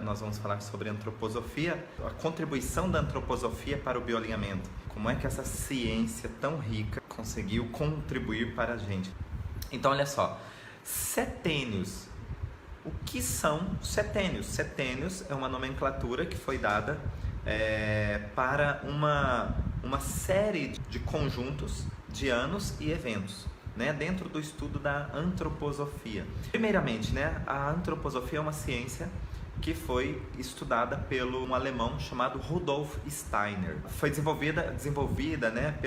Nós vamos falar sobre antroposofia, a contribuição da antroposofia para o bioalinhamento. Como é que essa ciência tão rica conseguiu contribuir para a gente? Então, olha só, setênios. O que são setênios? Setênios é uma nomenclatura que foi dada para uma série de conjuntos de anos e eventos, né, dentro do estudo da antroposofia. Primeiramente, né, a antroposofia é uma ciência que foi estudada pelo um alemão chamado Rudolf Steiner. Foi desenvolvida, né,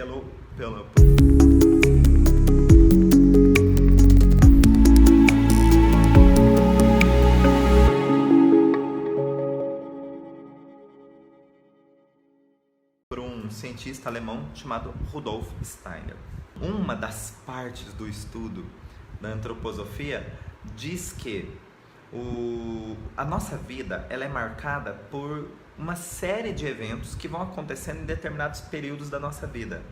por um cientista alemão chamado Rudolf Steiner. Uma das partes do estudo da antroposofia diz que a nossa vida ela é marcada por uma série de eventos que vão acontecendo em determinados períodos da nossa vida.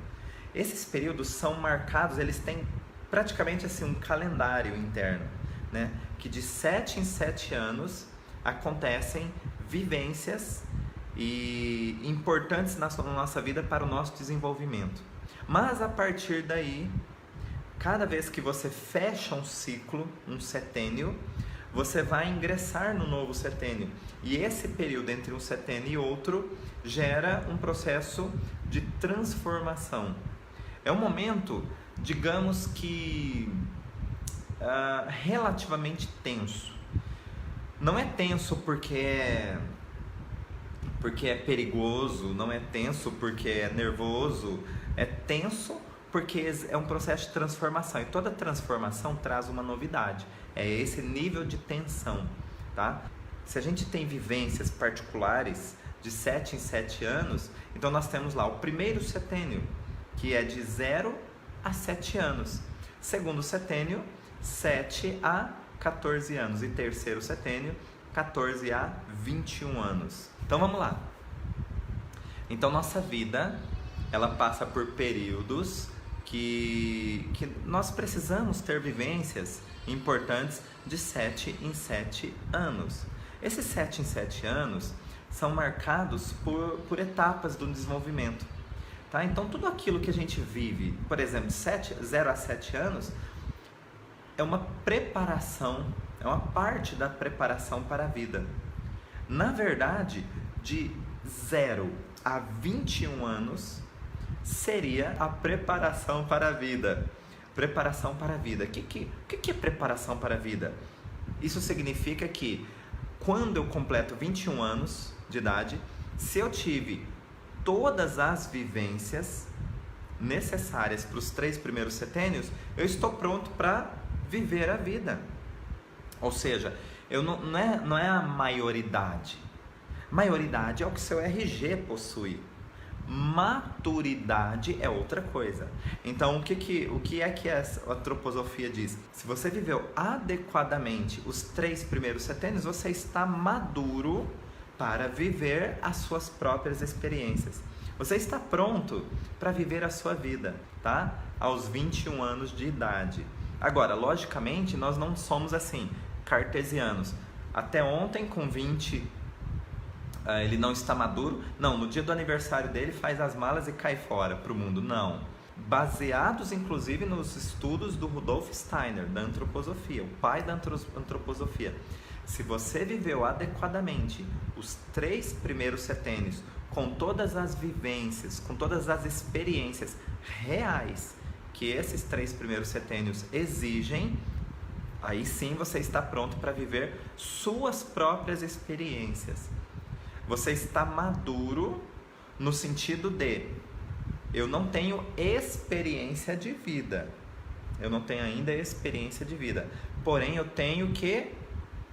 Esses períodos são marcados, eles têm praticamente assim um calendário interno, né? Que de 7 em 7 anos acontecem vivências importantes na nossa vida para o nosso desenvolvimento. Mas a partir daí, cada vez que você fecha um ciclo, um setênio, você vai ingressar no novo setênio. E esse período entre um setênio e outro gera um processo de transformação. É um momento, digamos que, relativamente tenso. Não é tenso porque é perigoso, não é tenso porque é nervoso, é tenso porque é um processo de transformação, e toda transformação traz uma novidade, é esse nível de tensão, tá? Se a gente tem vivências particulares de 7 em 7 anos, então nós temos lá o primeiro setênio, que é de 0 a 7 anos, segundo setênio, 7 a 14 anos, e terceiro setênio, 14 a 21 anos. Então vamos lá. Então nossa vida, ela passa por períodos que nós precisamos ter vivências importantes de 7 em 7 anos. Esses 7 em 7 anos são marcados por etapas do desenvolvimento, tá? Então tudo aquilo que a gente vive, por exemplo, 0 a 7 anos, é uma preparação, é uma parte da preparação para a vida. Na verdade, de 0 a 21 anos seria a preparação para a vida. Preparação para a vida. O que é preparação para a vida? Isso significa que quando eu completo 21 anos de idade, se eu tive todas as vivências necessárias para os 3 primeiros setênios, eu estou pronto para viver a vida. Ou seja, não é a maioridade. Maioridade é o que seu RG possui. Maturidade é outra coisa. Então, o que é que a antroposofia diz? Se você viveu adequadamente os 3 primeiros setênios, você está maduro para viver as suas próprias experiências. Você está pronto para viver a sua vida, tá? Aos 21 anos de idade. Agora, logicamente, nós não somos assim, cartesianos. Até ontem, com 20, ele não está maduro. Não, no dia do aniversário dele, faz as malas e cai fora para o mundo. Não. Baseados, inclusive, nos estudos do Rudolf Steiner, da antroposofia, o pai da antroposofia. Se você viveu adequadamente os 3 primeiros setênios, com todas as vivências, com todas as experiências reais que esses 3 primeiros setênios exigem, aí sim você está pronto para viver suas próprias experiências. Você está maduro no sentido de eu não tenho experiência de vida. Eu não tenho ainda experiência de vida. Porém, eu tenho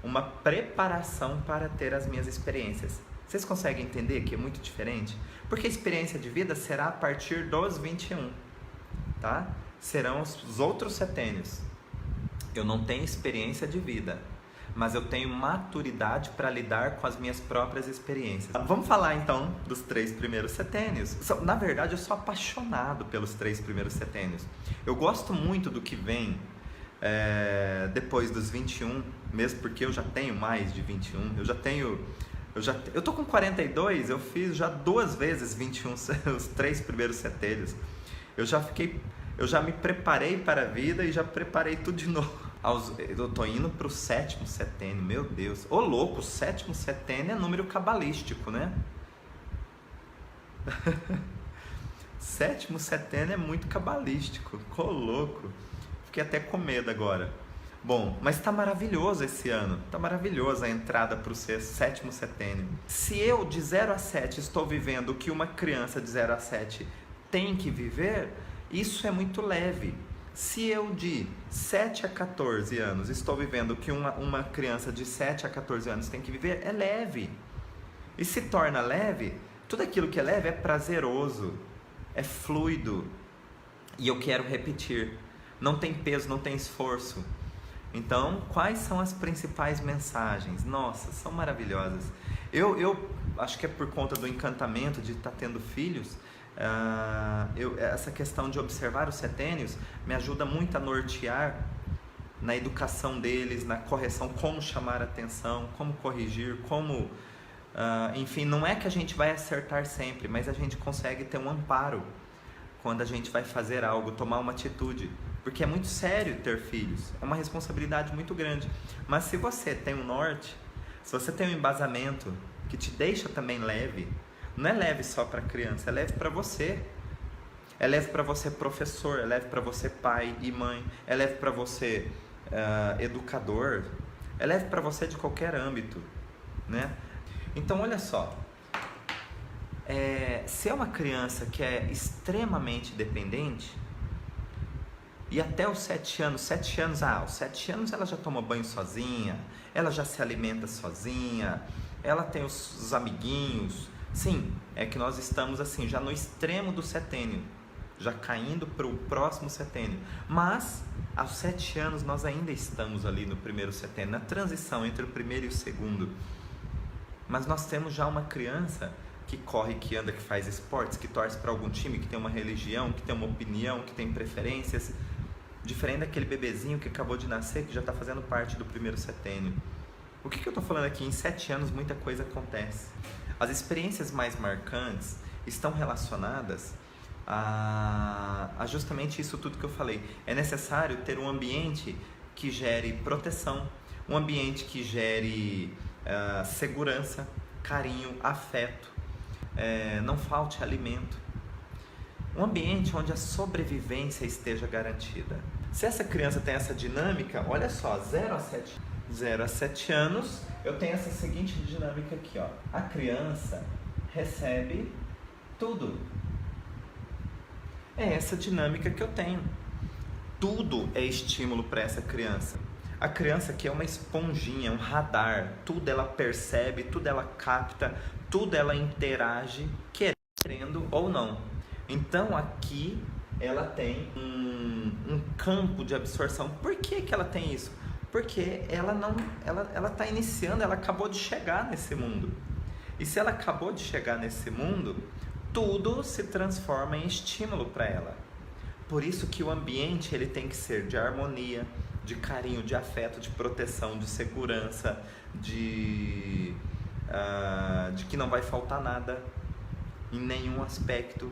uma preparação para ter as minhas experiências. Vocês conseguem entender que é muito diferente? Porque a experiência de vida será a partir dos 21, tá? Serão os outros setênios. Eu não tenho experiência de vida, mas eu tenho maturidade para lidar com as minhas próprias experiências. Vamos falar então dos 3 primeiros setênios. Na verdade, eu sou apaixonado pelos 3 primeiros setênios. Eu gosto muito do que vem depois dos 21, mesmo porque eu já tenho mais de 21, eu tô com 42, eu fiz já 2 vezes 21, os 3 primeiros setênios. Eu já me preparei para a vida e já preparei tudo de novo. Eu tô indo pro 7º setênio, meu Deus. Ô louco, o 7º setênio é número cabalístico, né? 7º setênio é muito cabalístico, ô louco. Fiquei até com medo agora. Bom, mas tá maravilhoso esse ano. Tá maravilhosa a entrada para o 7º setênio. Se eu de 0 a 7 estou vivendo o que uma criança de 0 a 7 tem que viver, isso é muito leve. Se eu de 7 a 14 anos estou vivendo o que uma criança de 7 a 14 anos tem que viver, é leve. E se torna leve, tudo aquilo que é leve é prazeroso, é fluido. E eu quero repetir. Não tem peso, não tem esforço. Então, quais são as principais mensagens? Nossa, são maravilhosas. Eu acho que é por conta do encantamento de estar tendo filhos, essa questão de observar os setênios me ajuda muito a nortear na educação deles, na correção, como chamar a atenção, como corrigir, enfim, não é que a gente vai acertar sempre, mas a gente consegue ter um amparo quando a gente vai fazer algo, tomar uma atitude. Porque é muito sério ter filhos, é uma responsabilidade muito grande. Mas se você tem um norte, se você tem um embasamento que te deixa também leve, não é leve só para a criança, é leve para você. É leve para você professor, é leve para você pai e mãe, é leve para você educador, é leve para você de qualquer âmbito, né? Então olha só, se é uma criança que é extremamente dependente, e até os 7 anos, aos 7 anos ela já toma banho sozinha, ela já se alimenta sozinha, ela tem os amiguinhos. Sim, é que nós estamos assim, já no extremo do setênio, já caindo para o próximo setênio. Mas, aos 7 anos nós ainda estamos ali no primeiro setênio, na transição entre o primeiro e o segundo. Mas nós temos já uma criança que corre, que anda, que faz esportes, que torce para algum time, que tem uma religião, que tem uma opinião, que tem preferências. Diferente daquele bebezinho que acabou de nascer, que já está fazendo parte do primeiro setênio. O que eu estou falando aqui? Em 7 anos muita coisa acontece. As experiências mais marcantes estão relacionadas a justamente isso tudo que eu falei. É necessário ter um ambiente que gere proteção, um ambiente que gere segurança, carinho, afeto, não falte alimento. Um ambiente onde a sobrevivência esteja garantida. Se essa criança tem essa dinâmica, olha só, 0 a 7 anos, eu tenho essa seguinte dinâmica aqui, ó. A criança recebe tudo. É essa dinâmica que eu tenho. Tudo é estímulo para essa criança. A criança aqui é uma esponjinha, um radar. Tudo ela percebe, tudo ela capta, tudo ela interage, querendo ou não. Então aqui ela tem um campo de absorção. Por que ela tem isso? Porque ela está iniciando, ela acabou de chegar nesse mundo. E se ela acabou de chegar nesse mundo, tudo se transforma em estímulo para ela. Por isso que o ambiente ele tem que ser de harmonia, de carinho, de afeto, de proteção, de segurança, de que não vai faltar nada em nenhum aspecto.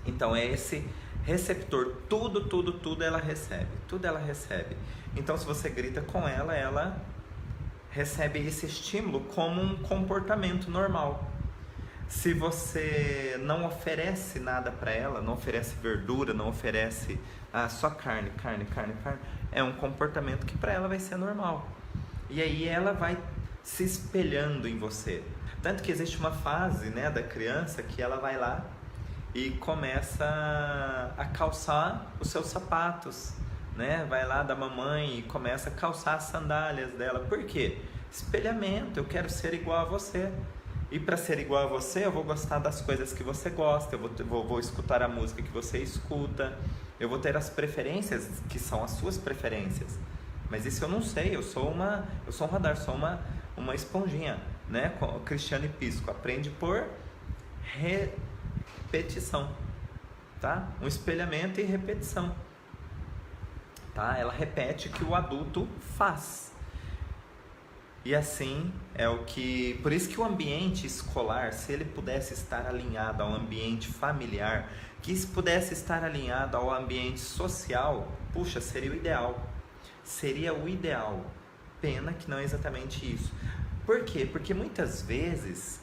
Então é esse receptor, tudo ela recebe, tudo ela recebe. Então se você grita com ela, ela recebe esse estímulo como um comportamento normal. Se você não oferece nada para ela, não oferece verdura, não oferece só carne, é um comportamento que para ela vai ser normal. E aí ela vai se espelhando em você. Tanto que existe uma fase, né, da criança que ela vai lá e começa a calçar os seus sapatos, né? Vai lá da mamãe e começa a calçar as sandálias dela. Por quê? Espelhamento, eu quero ser igual a você. E para ser igual a você, eu vou gostar das coisas que você gosta, eu vou escutar a música que você escuta, eu vou ter as preferências que são as suas preferências. Mas isso eu não sei, eu sou um radar, sou uma esponjinha, né? Cristiano Pisco, aprende por repetição, tá? Um espelhamento e repetição. tá? Ela repete o que o adulto faz. E assim é o que... Por isso que o ambiente escolar, se ele pudesse estar alinhado ao ambiente familiar, que se pudesse estar alinhado ao ambiente social, puxa, seria o ideal. Seria o ideal. Pena que não é exatamente isso. Por quê? Porque muitas vezes...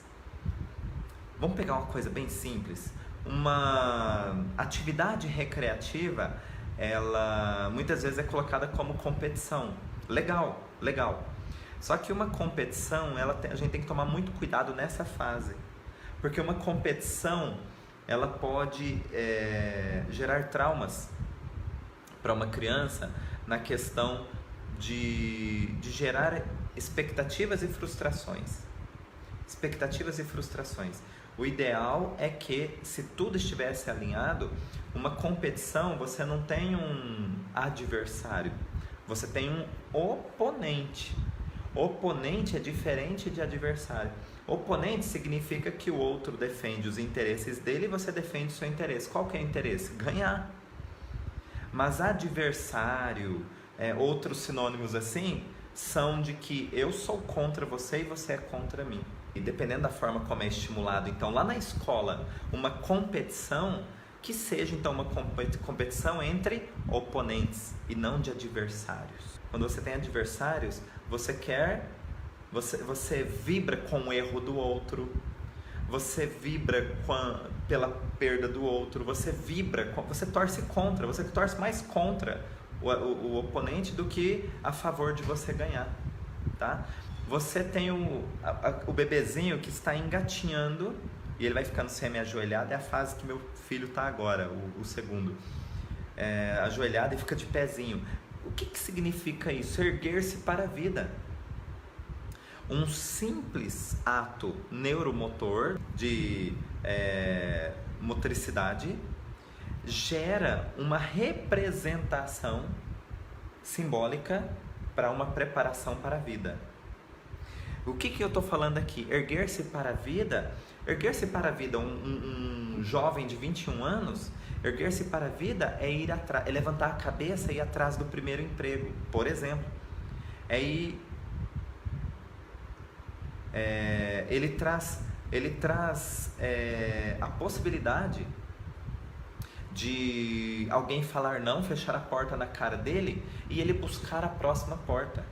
Vamos pegar uma coisa bem simples. Uma atividade recreativa, ela muitas vezes é colocada como competição. Legal, legal. Só que uma competição, a gente tem que tomar muito cuidado nessa fase. Porque uma competição, ela pode gerar traumas para uma criança na questão de gerar expectativas e frustrações. Expectativas e frustrações. O ideal é que, se tudo estivesse alinhado, uma competição, você não tem um adversário, você tem um oponente. Oponente é diferente de adversário. Oponente significa que o outro defende os interesses dele e você defende o seu interesse. Qual que é o interesse? Ganhar. Mas adversário, outros sinônimos assim, são de que eu sou contra você e você é contra mim. E dependendo da forma como é estimulado, então lá na escola, uma competição, que seja então uma competição entre oponentes e não de adversários. Quando você tem adversários, você vibra com o erro do outro, você vibra pela perda do outro, você torce contra, você torce mais contra o oponente do que a favor de você ganhar, tá? Você tem o bebezinho que está engatinhando e ele vai ficando semi-ajoelhado, é a fase que meu filho está agora, o segundo. Ajoelhado e fica de pezinho. O que significa isso? Erguer-se para a vida. Um simples ato neuromotor de motricidade gera uma representação simbólica para uma preparação para a vida. O que eu estou falando aqui? Erguer-se para a vida, um jovem de 21 anos, erguer-se para a vida é levantar a cabeça e ir atrás do primeiro emprego, por exemplo. Ele traz a possibilidade de alguém falar não, fechar a porta na cara dele e ele buscar a próxima porta.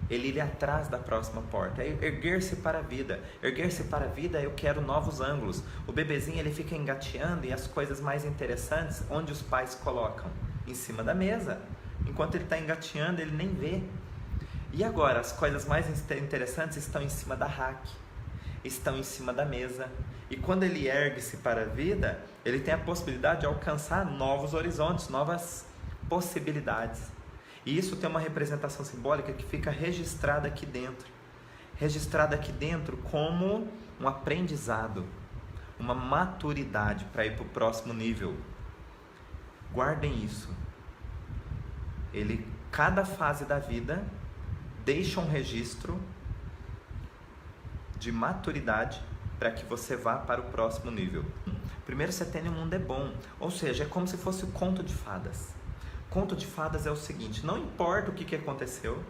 Ele ir atrás da próxima porta. É erguer-se para a vida. Erguer-se para a vida, eu quero novos ângulos. O bebezinho, ele fica engateando e as coisas mais interessantes, onde os pais colocam? Em cima da mesa. Enquanto ele está engateando, ele nem vê. E agora, as coisas mais interessantes estão em cima da rack, estão em cima da mesa. E quando ele ergue-se para a vida, ele tem a possibilidade de alcançar novos horizontes, novas possibilidades. E isso tem uma representação simbólica que fica registrada aqui dentro. Registrada aqui dentro como um aprendizado, uma maturidade para ir para o próximo nível. Guardem isso. Cada fase da vida deixa um registro de maturidade para que você vá para o próximo nível. Primeiro setênio, o mundo é bom. Ou seja, é como se fosse o conto de fadas. Conto de fadas é o seguinte: não importa o que aconteceu,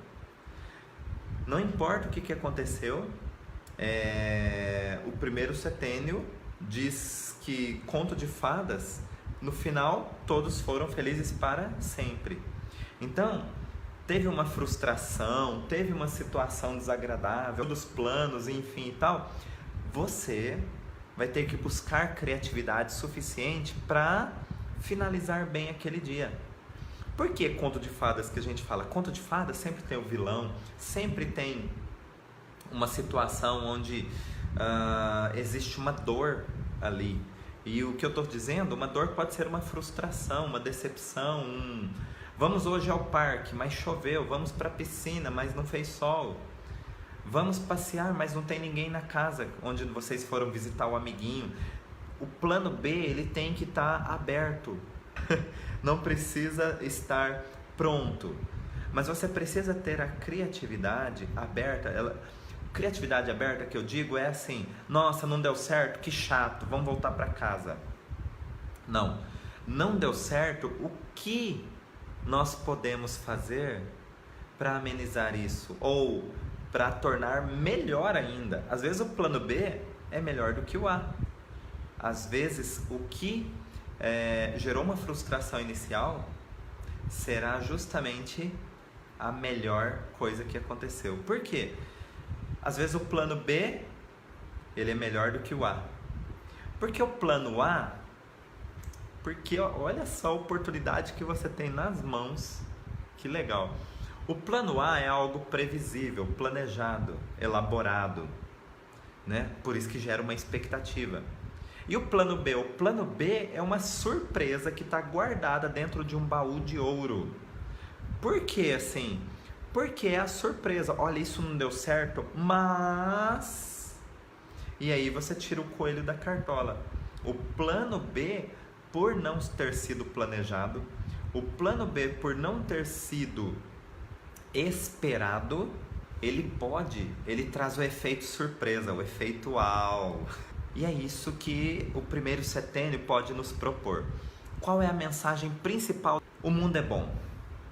o primeiro setênio diz que conto de fadas, no final todos foram felizes para sempre. Então, teve uma frustração, teve uma situação desagradável, dos planos, enfim e tal, você vai ter que buscar criatividade suficiente para finalizar bem aquele dia. Por que conto de fadas que a gente fala? Conto de fadas sempre tem o vilão, sempre tem uma situação onde existe uma dor ali. E o que eu estou dizendo, uma dor pode ser uma frustração, uma decepção, vamos hoje ao parque, mas choveu, vamos para a piscina, mas não fez sol. Vamos passear, mas não tem ninguém na casa onde vocês foram visitar o amiguinho. O plano B, ele tem que estar aberto. Não precisa estar pronto, mas você precisa ter a criatividade aberta. Criatividade aberta que eu digo é assim: nossa, não deu certo, que chato, vamos voltar para casa. Não deu certo, o que nós podemos fazer para amenizar isso? Ou para tornar melhor ainda? Às vezes o plano B é melhor do que o A. Às vezes o que gerou uma frustração inicial será justamente a melhor coisa que aconteceu. Por quê? Às vezes o plano B ele é melhor do que o A. Porque o plano A, porque olha só a oportunidade que você tem nas mãos, que legal. O plano A é algo previsível, planejado, elaborado, né? Por isso que gera uma expectativa. E o plano B? O plano B é uma surpresa que está guardada dentro de um baú de ouro. Por que assim? Porque é a surpresa. Olha, isso não deu certo, mas... E aí você tira o coelho da cartola. O plano B, por não ter sido planejado, o plano B, por não ter sido esperado, ele traz o efeito surpresa, o efeito uau. E é isso que o primeiro setênio pode nos propor. Qual é a mensagem principal? O mundo é bom.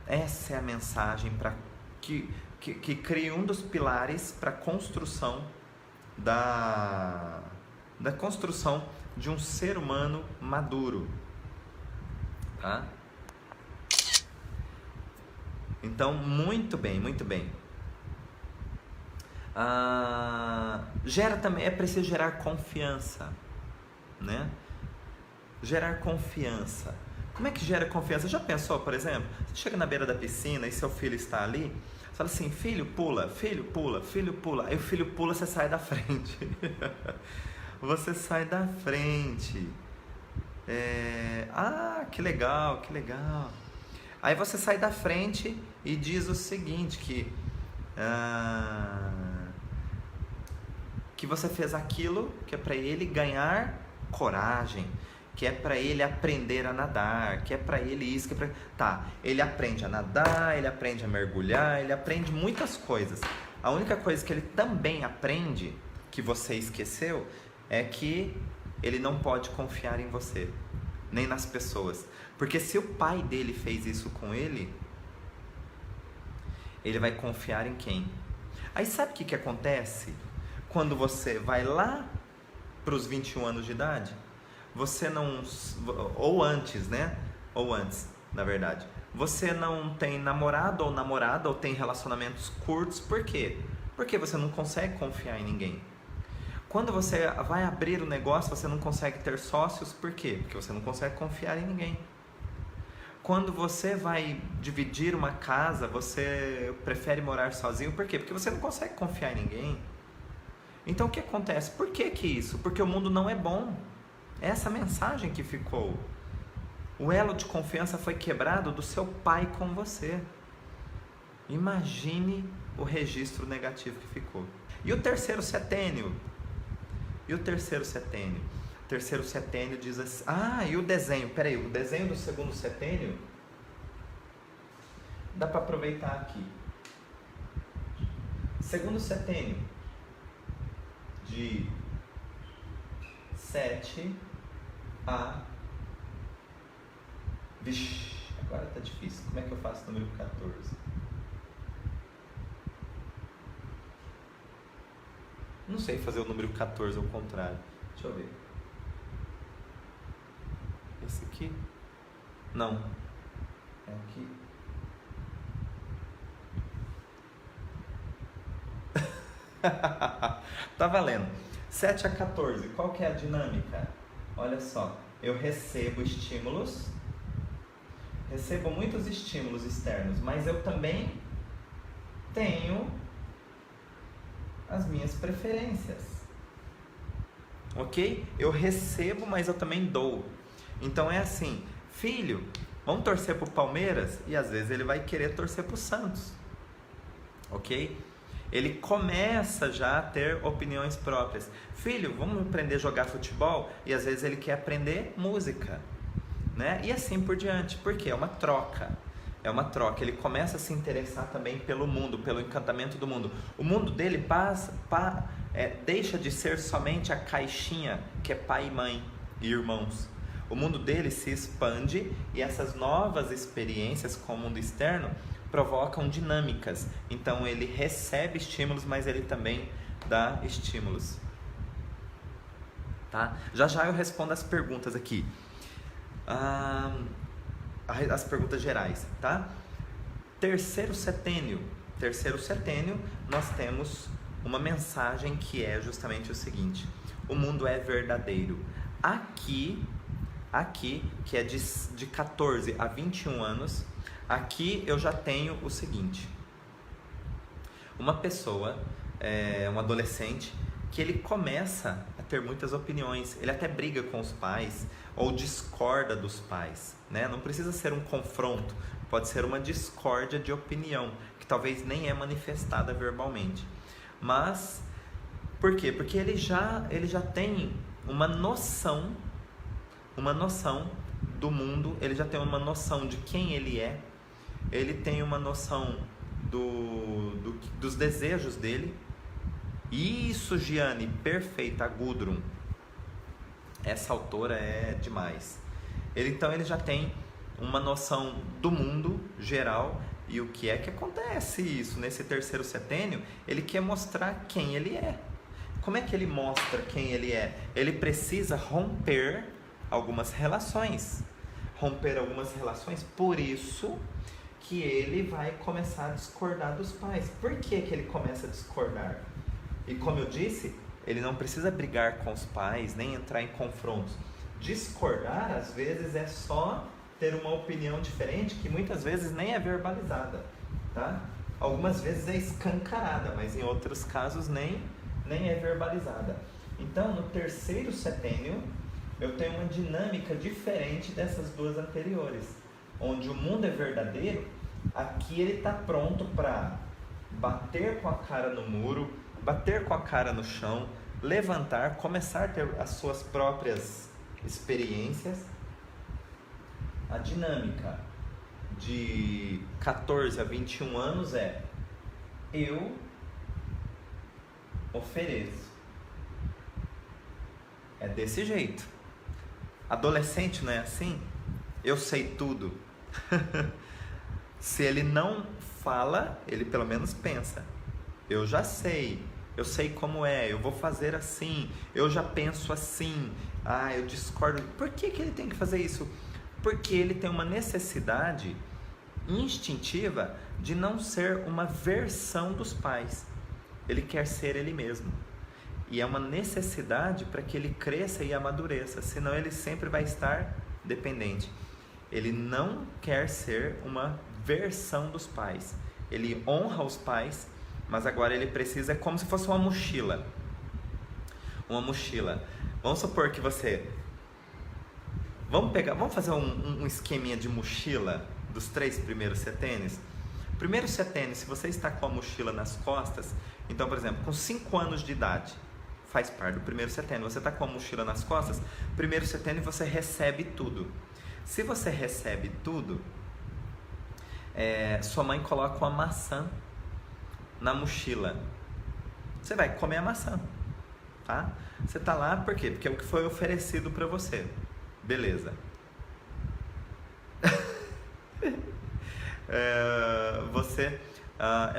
Essa é a mensagem que cria um dos pilares para a construção da construção de um ser humano maduro. Tá? Então, muito bem, muito bem. É preciso gerar confiança, né? Gerar confiança. Como é que gera confiança? Já pensou, por exemplo, você chega na beira da piscina e seu filho está ali, você fala assim, filho pula, filho pula, filho pula. Aí o filho pula, você sai da frente. Você sai da frente. Que legal, que legal. Aí você sai da frente e diz o seguinte, que você fez aquilo que é para ele ganhar coragem, que é para ele aprender a nadar, que é para ele isso, que é pra... Tá, ele aprende a nadar, ele aprende a mergulhar, ele aprende muitas coisas. A única coisa que ele também aprende, que você esqueceu, é que ele não pode confiar em você, nem nas pessoas. Porque se o pai dele fez isso com ele, ele vai confiar em quem? Aí sabe o que acontece? Quando você vai lá para os 21 anos de idade, você não... Ou antes, né? Ou antes, na verdade. Você não tem namorado ou namorada, ou tem relacionamentos curtos. Por quê? Porque você não consegue confiar em ninguém. Quando você vai abrir o negócio, você não consegue ter sócios. Por quê? Porque você não consegue confiar em ninguém. Quando você vai dividir uma casa, você prefere morar sozinho. Por quê? Porque você não consegue confiar em ninguém. Então o que acontece? Por que isso? Porque o mundo não é bom. É essa mensagem que ficou. O elo de confiança foi quebrado do seu pai com você. Imagine o registro negativo que ficou. E o terceiro setênio? O terceiro setênio diz assim... e o desenho? Peraí, o desenho do segundo setênio dá para aproveitar aqui. Segundo setênio de 7 a... Vixe, agora tá difícil. Como é que eu faço o número 14? Não sei fazer o número 14 ao contrário. Deixa eu ver. Esse aqui? Não. É aqui. Tá valendo. 7 a 14. Qual que é a dinâmica? Olha só. Eu recebo estímulos. Recebo muitos estímulos externos. Mas eu também tenho as minhas preferências. Ok? Eu recebo, mas eu também dou. Então é assim, filho, vamos torcer pro Palmeiras? E às vezes ele vai querer torcer pro Santos. Ok? Ele começa já a ter opiniões próprias. Filho, vamos aprender a jogar futebol? E às vezes ele quer aprender música, né? E assim por diante. Por quê? É uma troca. É uma troca. Ele começa a se interessar também pelo mundo, pelo encantamento do mundo. O mundo dele deixa de ser somente a caixinha que é pai e mãe e irmãos. O mundo dele se expande e essas novas experiências com o mundo externo provocam dinâmicas. Então ele recebe estímulos, mas ele também dá estímulos. Tá? Já já eu respondo as perguntas aqui. As perguntas gerais, tá? Terceiro setênio, nós temos uma mensagem que é justamente o seguinte: o mundo é verdadeiro. Aqui que é de 14 a 21 anos, aqui eu já tenho o seguinte: uma pessoa, um adolescente, que ele começa a ter muitas opiniões, ele até briga com os pais ou discorda dos pais, né? Não precisa ser um confronto, pode ser uma discórdia de opinião, que talvez nem é manifestada verbalmente. Mas, por quê? Porque ele já tem uma noção do mundo, ele já tem uma noção de quem ele é, ele tem uma noção dos desejos dele. Isso, Giane, perfeita, a Gudrun. Essa autora é demais. Então ele já tem uma noção do mundo geral. E o que é que acontece isso? Nesse terceiro setênio, ele quer mostrar quem ele é. Como é que ele mostra quem ele é? Ele precisa romper algumas relações. Por isso que ele vai começar a discordar dos pais. Por que ele começa a discordar? E como eu disse, ele não precisa brigar com os pais, nem entrar em confrontos. Discordar, às vezes, é só ter uma opinião diferente, que muitas vezes nem é verbalizada, tá? Algumas vezes é escancarada, mas em outros casos nem é verbalizada. Então, no terceiro setênio, eu tenho uma dinâmica diferente dessas duas anteriores, onde o mundo é verdadeiro. Aqui ele está pronto para bater com a cara no muro, bater com a cara no chão, levantar, começar a ter as suas próprias experiências. A dinâmica de 14 a 21 anos é: eu ofereço. É desse jeito. Adolescente não é assim? Eu sei tudo. Se ele não fala, ele pelo menos pensa: eu já sei, eu sei como é, eu vou fazer assim, eu já penso assim, eu discordo. Por que ele tem que fazer isso? Porque ele tem uma necessidade instintiva de não ser uma versão dos pais. Ele quer ser ele mesmo. E é uma necessidade para que ele cresça e amadureça, senão ele sempre vai estar dependente. Ele não quer ser uma versão dos pais. Ele honra os pais, mas agora ele precisa, é como se fosse uma mochila. Vamos supor que você... Vamos fazer um esqueminha de mochila dos 3 primeiros setênios. Primeiro setênio, se você está com a mochila nas costas, então, por exemplo, com 5 anos de idade, faz parte do primeiro setênio, você está com a mochila nas costas, primeiro setênio você recebe tudo. Se você recebe tudo, sua mãe coloca uma maçã na mochila. Você vai comer a maçã, tá? Você está lá por quê? Porque é o que foi oferecido para você. Beleza. É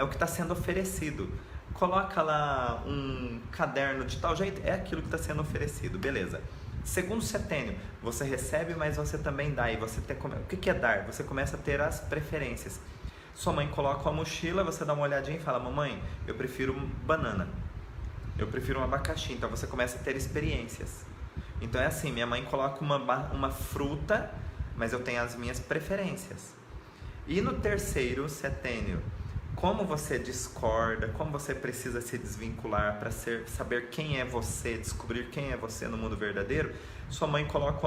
o que está sendo oferecido. Coloca lá um caderno de tal jeito, é aquilo que está sendo oferecido, beleza. Segundo setênio, você recebe, mas você também dá. E você o que é dar? Você começa a ter as preferências. Sua mãe coloca uma mochila, você dá uma olhadinha e fala: mamãe, eu prefiro banana, eu prefiro um abacaxi. Então você começa a ter experiências. Então é assim, minha mãe coloca uma fruta, mas eu tenho as minhas preferências. E no terceiro setênio, como você discorda, como você precisa se desvincular para saber quem é você, descobrir quem é você no mundo verdadeiro, sua mãe coloca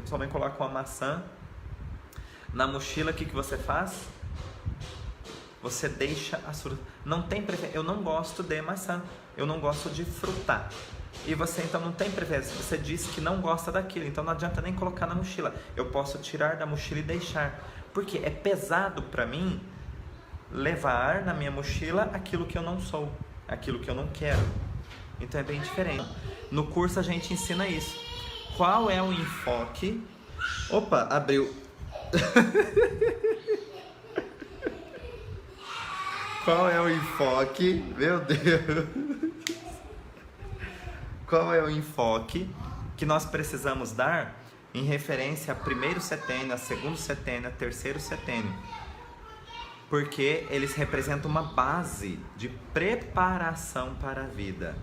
sua mãe coloca uma maçã na mochila. O que você faz? Você deixa a fruta. Não tem preferência. Eu não gosto de maçã, eu não gosto de fruta. E você então não tem preferência, você diz que não gosta daquilo, então não adianta nem colocar na mochila. Eu posso tirar da mochila e deixar, porque é pesado para mim levar na minha mochila aquilo que eu não sou, aquilo que eu não quero. Então é bem diferente. No curso a gente ensina isso. qual é o enfoque... Opa, abriu. Qual é o enfoque? Meu Deus. Qual é o enfoque que nós precisamos dar em referência a primeiro setênio, a segundo setênio, a terceiro setênio? Porque eles representam uma base de preparação para a vida,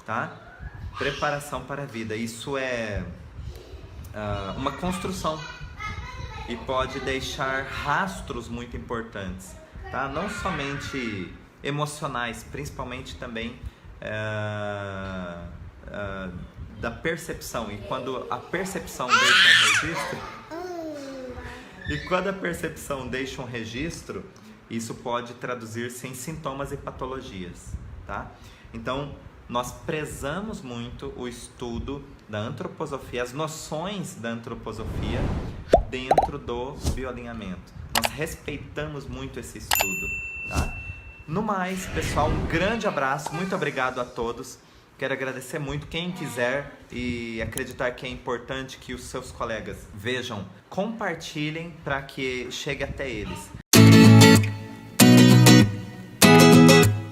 tá? Preparação para a vida. Isso é uma construção e pode deixar rastros muito importantes, tá? Não somente emocionais, principalmente também da percepção. E quando a percepção deixa um registro, isso pode traduzir-se em sintomas e patologias, tá? Então, nós prezamos muito o estudo da antroposofia, as noções da antroposofia dentro do bioalinhamento. Nós respeitamos muito esse estudo, tá? No mais, pessoal, um grande abraço, muito obrigado a todos. Quero agradecer muito. Quem quiser e acreditar que é importante que os seus colegas vejam, compartilhem para que chegue até eles.